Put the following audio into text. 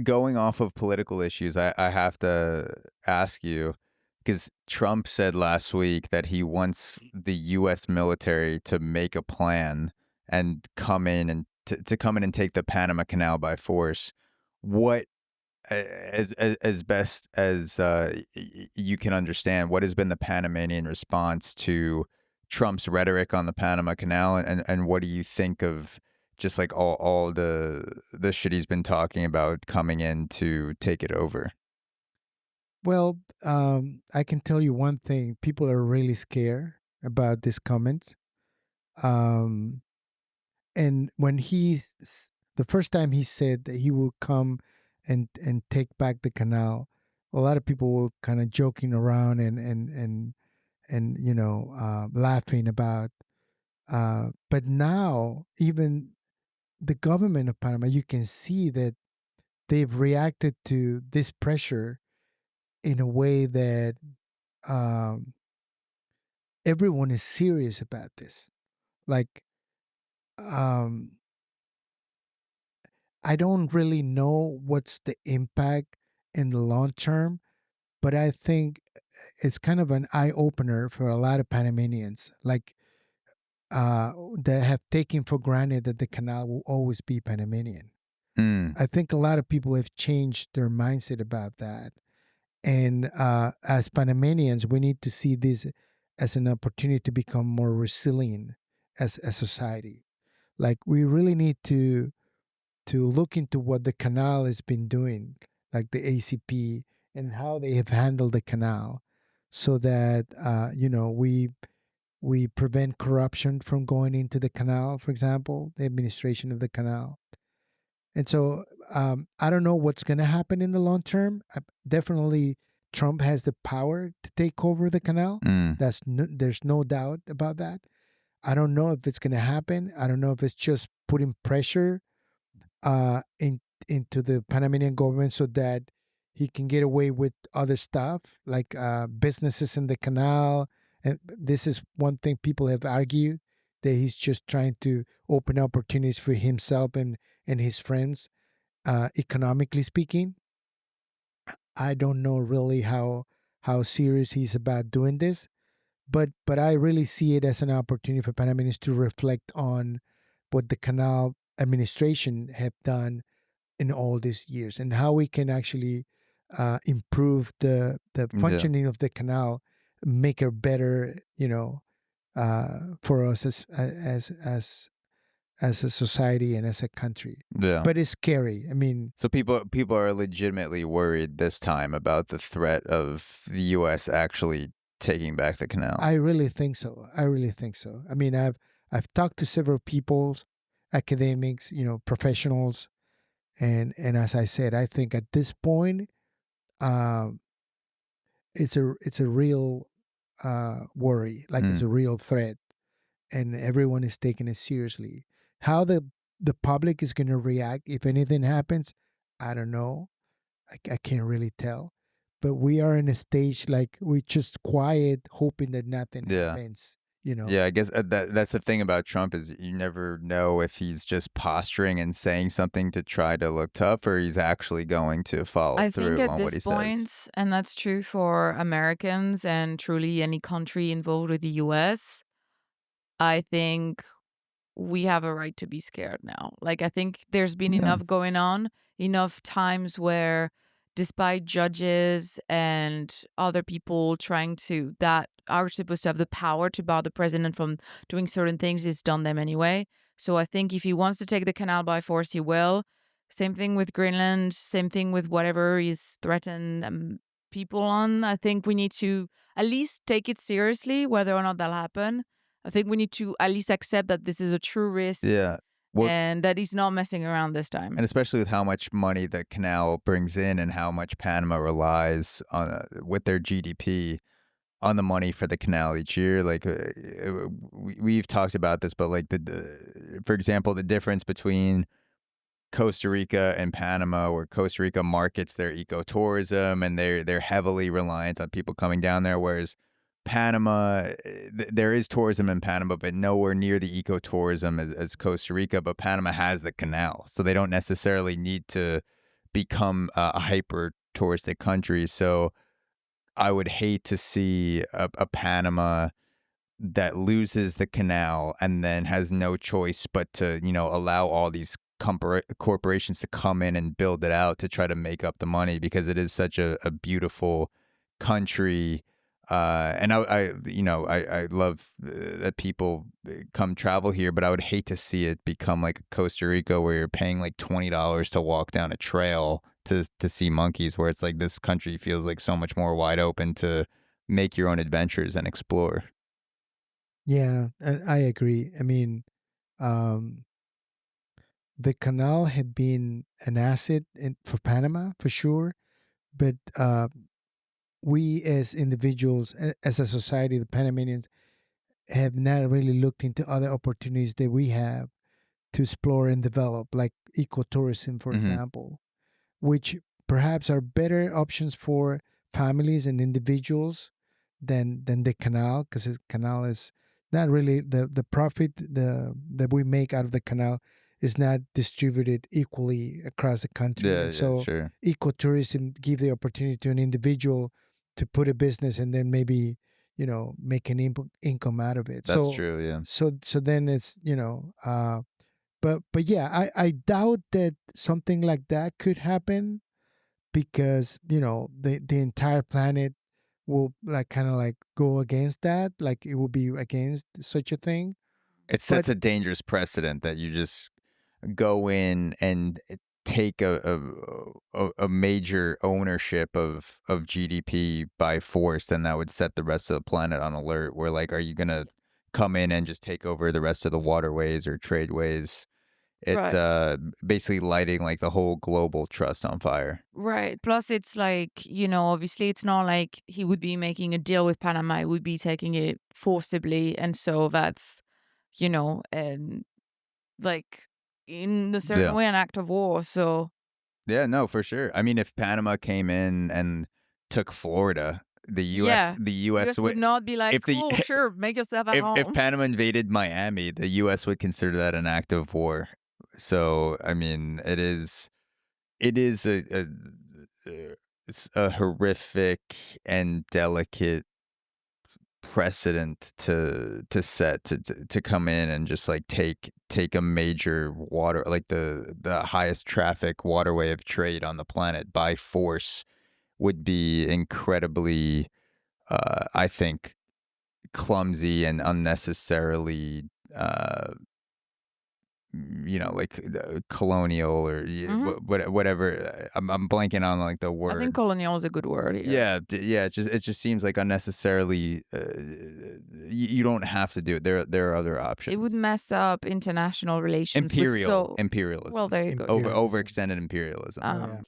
Going off of political issues, I have to ask you, because Trump said last week that he wants the U.S. military to make a plan and come in and to come in and take the Panama Canal by force. What, as best as you can understand, what has been the Panamanian response to Trump's rhetoric on the Panama Canal, and what do you think of just like all the shit he's been talking about coming in to take it over? Well, I can tell you one thing: people are really scared about these comments. Um, and when the first time he said that he will come and take back the canal, a lot of people were kind of joking around and laughing about. But now, even the government of Panama, you can see that they've reacted to this pressure in a way that um, everyone is serious about this. Like, um, I don't really know what's the impact in the long term, but I think it's kind of an eye opener for a lot of Panamanians, like that have taken for granted that the canal will always be Panamanian. Mm, I think a lot of people have changed their mindset about that. And as Panamanians, we need to see this as an opportunity to become more resilient as a society. Like we really need to look into what the canal has been doing, like the ACP, and how they have handled the canal, so that we prevent corruption from going into the canal. For example, the administration of the canal. And so I don't know what's going to happen in the long term. Definitely, Trump has the power to take over the canal. mm. There's no doubt about that. I don't know if it's going to happen. I don't know if it's just putting pressure in into the Panamanian government so that he can get away with other stuff like businesses in the canal. And this is one thing people have argued, that he's just trying to open opportunities for himself and his friends, economically speaking. I don't know really how serious he's about doing this, but I really see it as an opportunity for Panamanians to reflect on what the canal administration have done in all these years and how we can actually improve the Yeah. functioning of the canal, make it better, for us as a society and as a country. Yeah. But it's scary. I mean, So people are legitimately worried this time about the threat of the U.S. actually taking back the canal. I really think so. I really think so. I mean, I've talked to several people, academics, professionals, and as I said, I think at this point, um, it's a real worry, like it's Mm. a real threat, and everyone is taking it seriously. How the public is going to react if anything happens, I don't know. I can't really tell. But we are in a stage like we just quiet, hoping that nothing Yeah. happens. You know. Yeah, I guess that's the thing about Trump is you never know if he's just posturing and saying something to try to look tough or he's actually going to follow I think through at on what this he says. point, and that's true for Americans and truly any country involved with the US, I think we have a right to be scared now. Like, I think there's been Yeah. enough going on, enough times where, despite judges and other people that are supposed to have the power to bar the president from doing certain things, he's done them anyway. So I think if he wants to take the canal by force, he will. Same thing with Greenland, same thing with whatever he's threatened people on. I think we need to at least take it seriously, whether or not that'll happen. I think we need to at least accept that this is a true risk Yeah. Well, and that he's not messing around this time. and especially with how much money the canal brings in and how much Panama relies on with their GDP on the money for the canal each year. Like we've talked about this, but like for example, the difference between Costa Rica and Panama, where Costa Rica markets their ecotourism and they're heavily reliant on people coming down there, whereas Panama, there is tourism in Panama, but nowhere near the ecotourism as Costa Rica. But Panama has the canal, so they don't necessarily need to become a hyper touristic country. So I would hate to see a Panama that loses the canal and then has no choice but to, allow all these corporations to come in and build it out to try to make up the money, because it is such a beautiful country. And I love that people come travel here, but I would hate to see it become like Costa Rica, where you're paying like $20 to walk down a trail to see monkeys, where it's like this country feels like so much more wide open to make your own adventures and explore. Yeah, and I agree. I mean, um, the canal had been an asset for Panama for sure, but we as individuals, as a society, the Panamanians, have not really looked into other opportunities that we have to explore and develop, like ecotourism, for Hmm. example, which perhaps are better options for families and individuals than the canal, because the canal is not really the profit that we make out of the canal is not distributed equally across the country. Yeah, And yeah, so sure. ecotourism give the opportunity to an individual to put a business and then maybe make an income out of it. That's So true. Yeah. so then it's but yeah, I doubt that something like that could happen, because the entire planet will like kind of like go against that, like it will be against such a thing. It But sets a dangerous precedent that you just go in and take a major ownership of GDP by force, then that would set the rest of the planet on alert. Where like, are you gonna come in and just take over the rest of the waterways or tradeways? It Right. basically lighting like the whole global trust on fire. Right. Plus, it's like, obviously, it's not like he would be making a deal with Panama. He would be taking it forcibly. And so that's, and like in a certain Yeah. way, an act of war. So, Yeah, no, for sure. I mean, if Panama came in and took Florida, yeah, the US US would would not be like, if the cool, sure, make yourself at if home. Panama invaded Miami, the US would consider that an act of war. So, I mean, it is it's a horrific and delicate precedent to set to come in and just like take a major water, like the highest traffic waterway of trade on the planet by force, would be incredibly I think clumsy and unnecessarily like colonial or Hmm. whatever. I'm blanking on like the I think word. colonial is a good word here. Yeah, yeah. It just seems like unnecessarily. You don't have to do it. There are other It would options. mess up international relations with so, well, Imperialism, there you go. over imperialism. overextended imperialism. Oh Um, yeah.